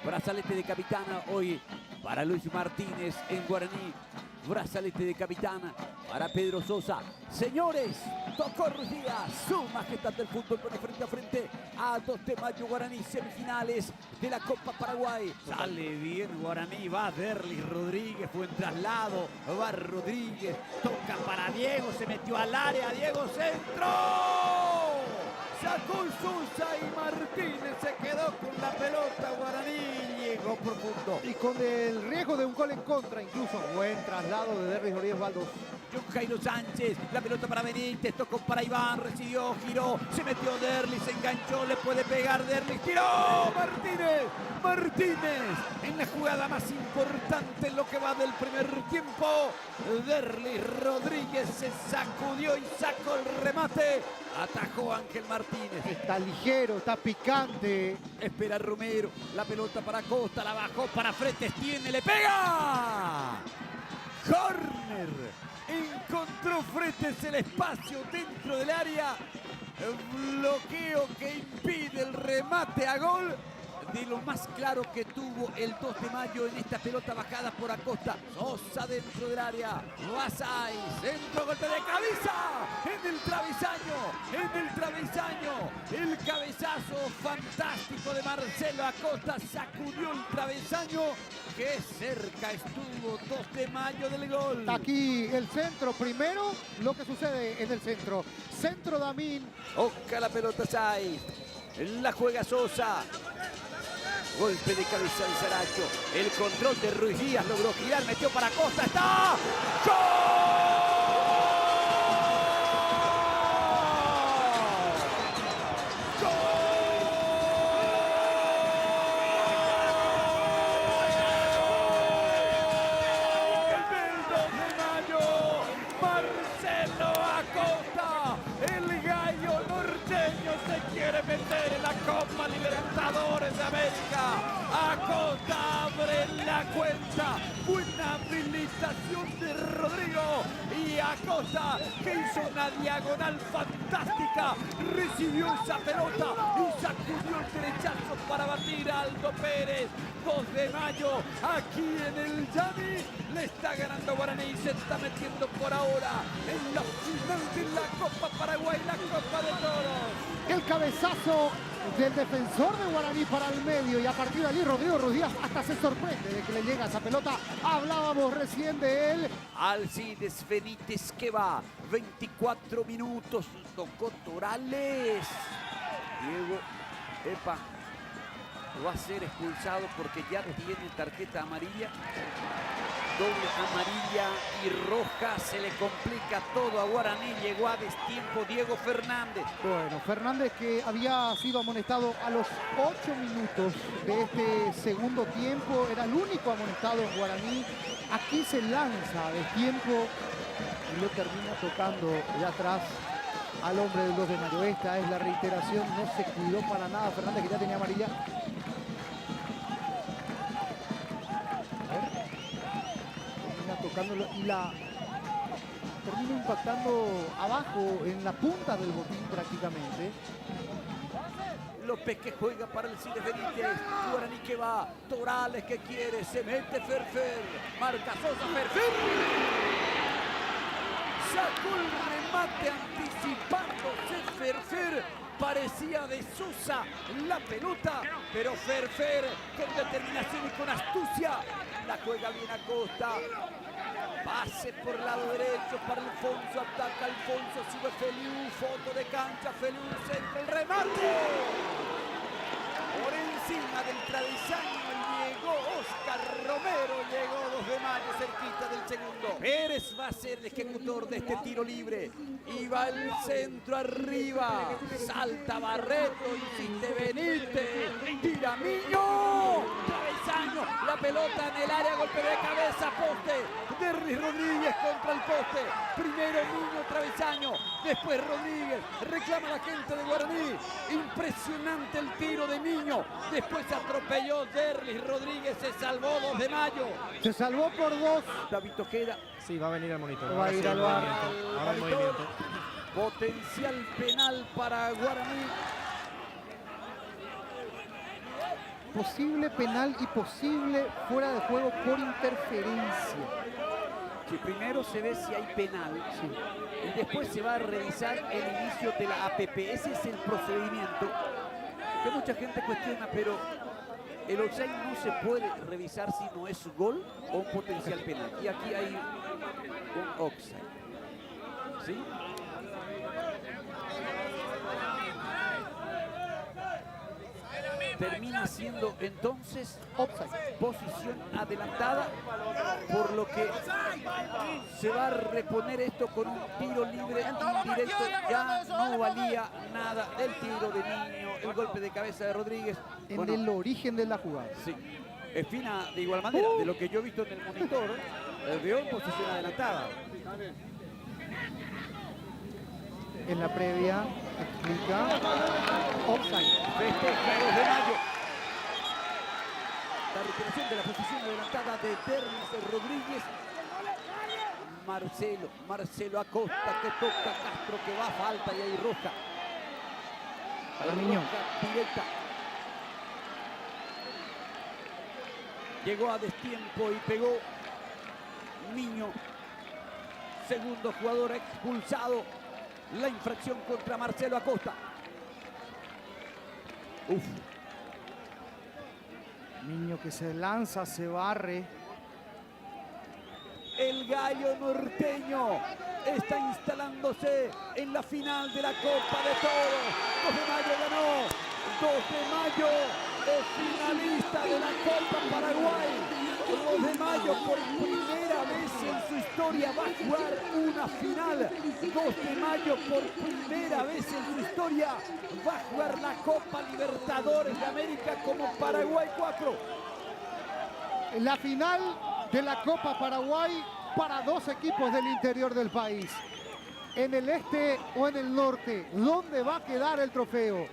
Brazalete de capitana hoy para Luis Martínez en Guaraní. Brazalete de capitana para Pedro Sosa. Señores, tocó Ruiz Díaz, su majestad del fútbol, pone frente a frente a 2 de mayo Guaraní, semifinales de la Copa Paraguay. Sale bien Guaraní, va Derlis Rodríguez, buen traslado, va Rodríguez, toca para Diego, se metió al área, Diego centro. Sacó Sosa y Martínez se quedó con la pelota. Guaraní llegó profundo. Y con el riesgo de un gol en contra, incluso buen traslado de Derlis Rodríguez Baldos. John Jairo Sánchez, la pelota para Benítez, tocó para Iván, recibió, giró, se metió Derlis, se enganchó, le puede pegar Derlis, tiró Martínez, en la jugada más importante en lo que va del primer tiempo. Derlis Rodríguez se sacudió y sacó el remate, atajó Ángel Martínez. Está ligero, está picante. Espera Romero, la pelota para Costa, la bajó para Fretes, tiene, le pega. Corner. Encontró Fretes el espacio dentro del área. Bloqueo que impide el remate a gol. De lo más claro que tuvo el 2 de mayo en esta pelota bajada por Acosta. Sosa dentro del área. Basay, centro, golpe de cabeza. En el travesaño. El cabezazo fantástico de Marcelo Acosta. Sacudió el travesaño. Qué cerca estuvo 2 de mayo del gol. Aquí el centro. Primero lo que sucede en el centro. Centro Damín. Toca la pelota Say. La juega Sosa. Golpe de cabeza de Saracho. El control de Ruiz Díaz. Logró girar. Metió para Costa. ¡Está! ¡Gol! Quiere meter en la Copa Libertadores de América. Acosta abre la cuenta. Buena habilitación de Rodrigo. Y Acosta, que hizo una diagonal fantástica, recibió esa pelota y sacudió el derechazo para batir a Aldo Pérez. 2 de mayo, aquí en el Yami, le está ganando Guaraní y se está metiendo por ahora en la final de la Copa Paraguay, la Copa de Toros. El cabezazo del defensor de Guaraní para el medio, y a partir de allí Rodrigo Ruiz Díaz hasta se sorprende de que le llega esa pelota. Hablábamos recién de él. Alcides Benítez que va, 24 minutos, tocó Torales. Diego, epa, va a ser expulsado porque ya tiene tarjeta amarilla. Doble amarilla y roja, se le complica todo a Guaraní. Llegó a destiempo Diego Fernández. Bueno, Fernández, que había sido amonestado a los 8 minutos de este segundo tiempo, era el único amonestado en Guaraní. Aquí se lanza a destiempo y lo termina tocando allá atrás al hombre del 2 de mayo. Esta es la reiteración, no se cuidó para nada Fernández, que ya tenía amarilla. Tocándolo y la termina impactando abajo en la punta del botín prácticamente. López que juega para el Alcides Benítez. Guaraní que va. Torales que quiere. Se mete Ferfer. Marca Sosa. Ferfer. Sacó el remate anticipándose Ferfer. Parecía de Sosa la pelota, pero Ferfer con determinación y con astucia la juega bien Acosta. Pase por el lado derecho para Alfonso, ataca Alfonso, sube Feliu, foto de cancha, Feliu centro, el remate. Por encima del travesaño llegó Oscar Romero, llegó 2 de mayo cerquita del segundo. Pérez va a ser el ejecutor de este tiro libre. Y va el centro arriba, salta Barreto, insiste Benítez, tira Miño, travesaño, la pelota en el área, golpe de cabeza, poste, Derlis Rodríguez contra el poste, primero Miño, travesaño, después Rodríguez, reclama la gente de Guaraní, impresionante el tiro de Miño, después atropelló Derlis Rodríguez, se salvó 2 de mayo. Se salvó por 2. David Ojeda. Sí, va a venir al monitor. Va a ir al bar. Ahora el movimiento. Potencial penal para Guaraní. posible penal y posible fuera de juego por interferencia. Que primero se ve si hay penal Sí. y después se va a revisar el inicio de la APP. Ese es el procedimiento que mucha gente cuestiona, pero el offside no se puede revisar si no es gol o un potencial penal. Y aquí hay un offside. ¿Sí? Termina siendo entonces Offside. posición adelantada, por lo que se va a reponer esto con un tiro libre indirecto. Ya no valía nada el tiro de Niño, el golpe de cabeza de Rodríguez. En Bueno, el origen de la jugada. sí. Espina, de igual manera, de lo que yo he visto en el monitor, veo en posición adelantada. En la previa explica offside. Festeja el 2 de mayo. La recuperación de la posición adelantada de Derlis Rodríguez. Marcelo Acosta que toca, Castro que va a falta y hay roja. Para Niño. Roja directa. Llegó a destiempo y pegó Niño. Segundo jugador expulsado. La infracción contra Marcelo Acosta. Uf. Niño que se lanza, se barre. El gallo norteño está instalándose en la final de la Copa de Toros. 2 de mayo ganó. 2 de mayo es finalista de la Copa Paraguay. 2 de mayo por primera vez en su historia va a jugar una final. 2 de mayo por primera vez en su historia va a jugar la Copa Libertadores de América como Paraguay 4. La final de la Copa Paraguay para dos equipos del interior del país. En el este o en el norte, ¿dónde va a quedar el trofeo?